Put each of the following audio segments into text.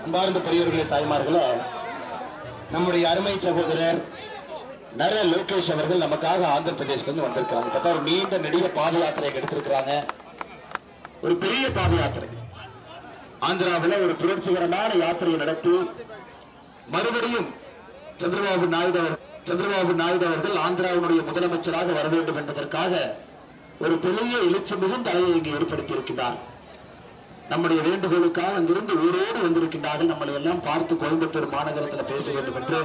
அன்பார்ந்த பெரியவர்களே, தாய்மார்களே, நம்முடைய அருமை சகோதரர் நர லோகேஷ் அவர்கள் நமக்காக ஆந்திர பிரதேசத்திலிருந்து வந்திருக்காங்க. பார்த்தா ஒரு நீண்ட நெடிய பாத யாத்திரை எடுத்திருக்கிறாங்க. ஒரு பெரிய பாத யாத்திரை ஆந்திராவில் ஒரு புரட்சிகரமான யாத்திரையை நடத்தி மறுபடியும் சந்திரபாபு நாயுடு அவர்கள் ஆந்திராவினுடைய முதலமைச்சராக வர வேண்டும் என்பதற்காக ஒரு பெரிய எழுச்சி மிகுந்த அலையை இங்கு ஏற்படுத்தி இருக்கின்றார். நம்முடைய வேண்டுகோளுக்காக அங்கிருந்து ஊரோடு வந்திருக்கின்றார்கள். நம்மளை எல்லாம் பார்த்து கோயம்புத்தூர் மாநகரத்தில் பேச வேண்டும் என்று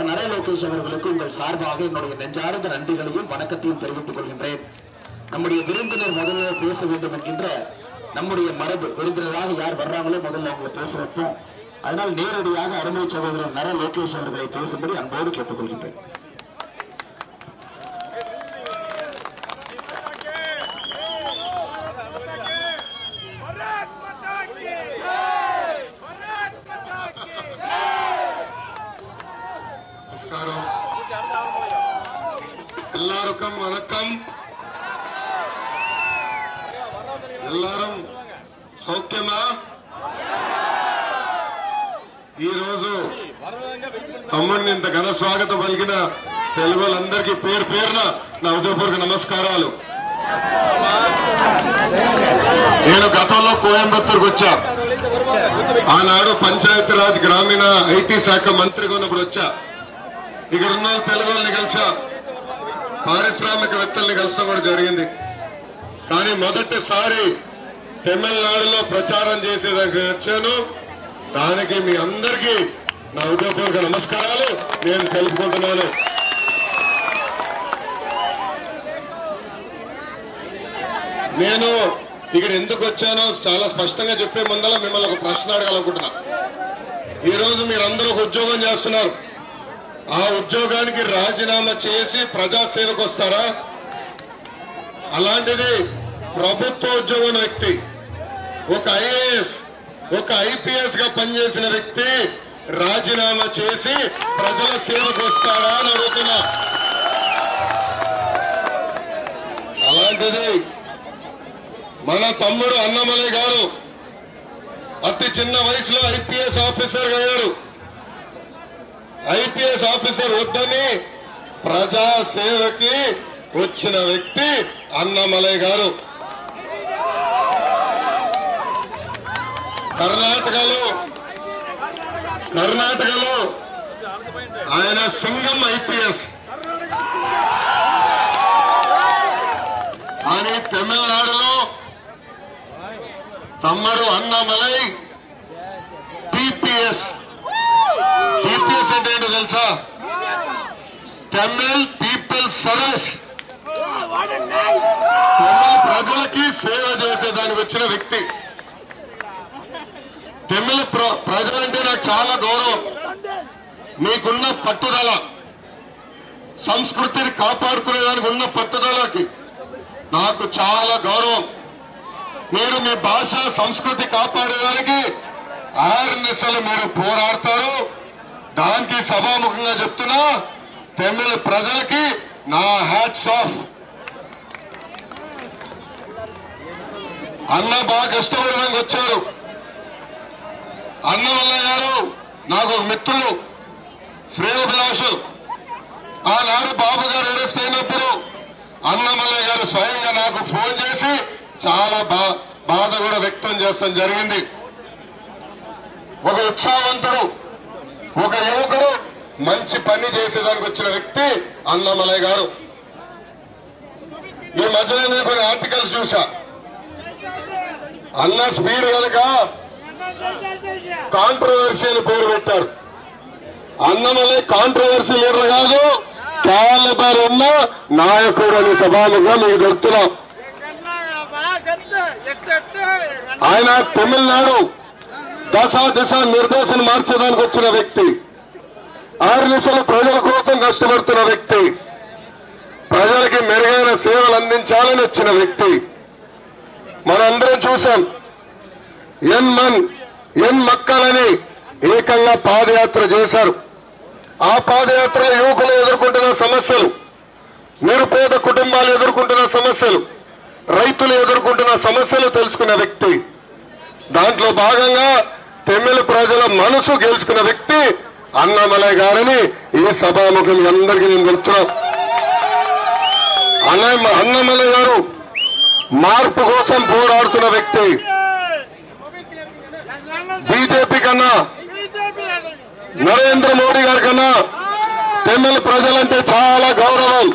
நர லோகேஷ் அவர்களுக்கு உங்கள் சார்பாக என்னுடைய நெஞ்சார்ந்த நன்றிகளையும் வணக்கத்தையும் தெரிவித்துக் கொள்கின்றேன். நம்முடைய விருந்தினர் முதல்ல பேச வேண்டும் என்கின்ற நம்முடைய மரபு. விருந்தினராக யார் வர்றாங்களோ முதல்ல அவங்களை பேச வைப்போம். அதனால் நேரடியாக அருமை சகோதரர் நர லோகேஷ் அவர்களை பேசும்படி அன்போடு கேட்டுக் கொள்கின்றேன். எல்லாருக்கும் வணக்கம். எல்லாரும் సౌఖ్యమా? ఈ రోజు తమ్ముడిని ఇంత ఘన స్వాగతం పలికిన తెలుగు వాళ్ళందరికీ పేరు పేరున నా హృదయపూర్వక నమస్కారాలు. నేను గతంలో కోయంబత్తూరుకు వచ్చా. ఆనాడు పంచాయతీరాజ్ గ్రామీణ ఐటీ శాఖ మంత్రిగా ఉన్నప్పుడు వచ్చా. ఇక్కడ ఉన్న తెలుగు వాళ్ళని కలిసా, పారిశ్రామికవేత్తల్ని కలసడం కూడా జరిగింది. కానీ మొదటిసారి తమిళనాడులో ప్రచారం చేసేదానికి వచ్చాను. దానికి మీ అందరికీ నా హృదయపూర్వక నమస్కారాలు నేను తెలుపుకుంటున్నాను. నేను ఇక్కడ ఎందుకు వచ్చానో చాలా స్పష్టంగా చెప్పే ముందల మిమ్మల్ని ఒక ప్రశ్న అడగాలనుకుంటున్నా. ఈ రోజు మీరందరూ ఒక ఉద్యోగం చేస్తున్నారు. ఆ ఉద్యోగానికి రాజీనామా చేసి ప్రజాసేవకు వస్తారా? అలాంటిది ప్రభుత్వ ఉద్యోగం వ్యక్తి, ఒక ఐఏఎస్, ఒక ఐపీఎస్ గా పనిచేసిన వ్యక్తి రాజీనామా చేసి ప్రజల సేవకు వస్తారా అని అడుగుతున్నా. అలాంటిది మన తమ్ముడు అన్నమలై గారు అతి చిన్న వయసులో ఐపీఎస్ ఆఫీసర్ అయ్యారు. ఐపీఎస్ ఆఫీసర్ వద్దని ప్రజాసేవకి వచ్చిన వ్యక్తి అన్నమలై గారు. కర్ణాటకలో ఆయన సింగం ఐపీఎస్ అని, తమిళనాడులో తమ్ముడు అన్నమలై పీపీఎస్. పీపీఎస్ అంటే ఏంటో తెలుసా? Tamil people service. తమిళ ప్రజలకి సేవ చేసేదానికి వచ్చిన వ్యక్తి. తమిళ ప్రజలంటే నాకు చాలా గౌరవం. మీకున్న పట్టుదల, సంస్కృతిని కాపాడుకునేదానికి ఉన్న పట్టుదలకి నాకు చాలా గౌరవం. మీరు మీ భాష సంస్కృతి కాపాడేదానికి ఆర్నిసలు మీరు పోరాడతారు. దానికి సభాముఖంగా చెప్తున్నా, తమిళ ప్రజలకి నా హ్యాట్స్ ఆఫ్. అన్న బాగా కష్టపడడానికి వచ్చారు. అన్నమలై గారు నాకు ఒక మిత్రుడు, శ్రేయోభిలాషు. ఆనాడు బాబు గారు అరెస్ట్ అయినప్పుడు అన్నమలై గారు స్వయంగా నాకు ఫోన్ చేసి చాలా బాధ కూడా వ్యక్తం చేస్తాం జరిగింది. ఒక ఉత్సాహవంతుడు, ఒక యువకుడు, మంచి పని చేసేదానికి వచ్చిన వ్యక్తి అన్నమలై గారు. ఈ మధ్యలో నేను కొన్ని ఆర్టికల్స్ చూసా. అన్న స్పీడ్ కనుక కాంట్రవర్సీ అని పేరు పెట్టారు. అన్నమలై కాంట్రవర్సీ లీడర్ కాదు, క్యాలిబర్ ఉన్న నాయకుడు అని సభాముగా మీకు దొరుకుతున్నాం. ఆయన తమిళనాడు దిశ నిర్దేశం మార్చడానికి వచ్చిన వ్యక్తి. 6 దిశలు ప్రజల కోసం కష్టపడుతున్న వ్యక్తి. ప్రజలకి మెరుగైన సేవలు అందించాలని వచ్చిన వ్యక్తి. మనందరం చూశాం. ఎన్ మక్కలని ఏకంగా పాదయాత్ర చేశారు. ఆ పాదయాత్రలో యువకులు ఎదుర్కొంటున్న సమస్యలు, నిరుపేద కుటుంబాలు ఎదుర్కొంటున్న సమస్యలు, రైతులు ఎదుర్కొంటున్న సమస్యలు తెలుసుకున్న వ్యక్తి. దాంట్లో భాగంగా తమిళ మనసు గెలుచుకున్న వ్యక్తి అన్నామలై గారని ఈ సభాముఖం అందరికీ నేను చెప్తున్నా. అన్నామలై గారు మార్పు కోసం పోరాడుతున్న వ్యక్తి. బీజేపీ కన్నా, నరేంద్ర మోడీ గారి కన్నా తమిళ ప్రజలంటే చాలా గౌరవం.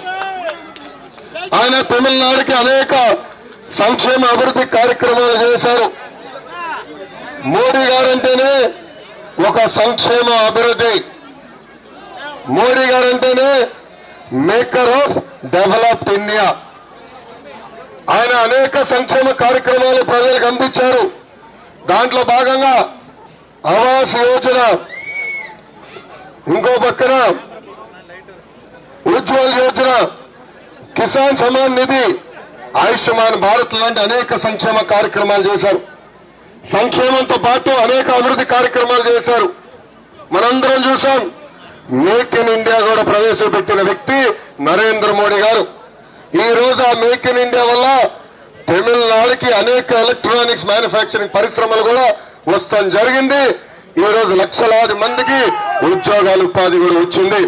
ఆయన తమిళనాడుకి అనేక సంక్షేమ అభివృద్ధి కార్యక్రమాలు చేశారు. మోడీ గారంటేనే ఒక సంక్షేమ అభివృద్ధి. మోడీ గారంటేనే మేకర్ ఆఫ్ డెవలప్డ్ ఇండియా. ఆయన అనేక సంక్షేమ కార్యక్రమాలు ప్రజలకు అందించారు. దాంట్లో భాగంగా ఆవాస్ యోజన, ఇంకో పక్కన ఉజ్వల్ యోజన, కిసాన్ సమాన్ నిధి, ఆయుష్మాన్ భారత్ లాంటి అనేక సంక్షేమ కార్యక్రమాలు చేశారు. సంక్షేమంతో పాటు అనేక అభివృద్ధి కార్యక్రమాలు చేశారు. మనందరం చూసాం. మేక్ ఇన్ ఇండియా కూడా ప్రవేశపెట్టిన వ్యక్తి నరేంద్ర మోడీ గారు. ఈ రోజు ఆ మేక్ ఇన్ ఇండియా వల్ల తమిళనాడుకి అనేక ఎలక్ట్రానిక్స్ మ్యానుఫ్యాక్చరింగ్ పరిశ్రమలు కూడా వస్తాం జరిగింది. ఈ రోజు లక్షలాది మందికి ఉద్యోగాలు, ఉపాధి కూడా వచ్చింది.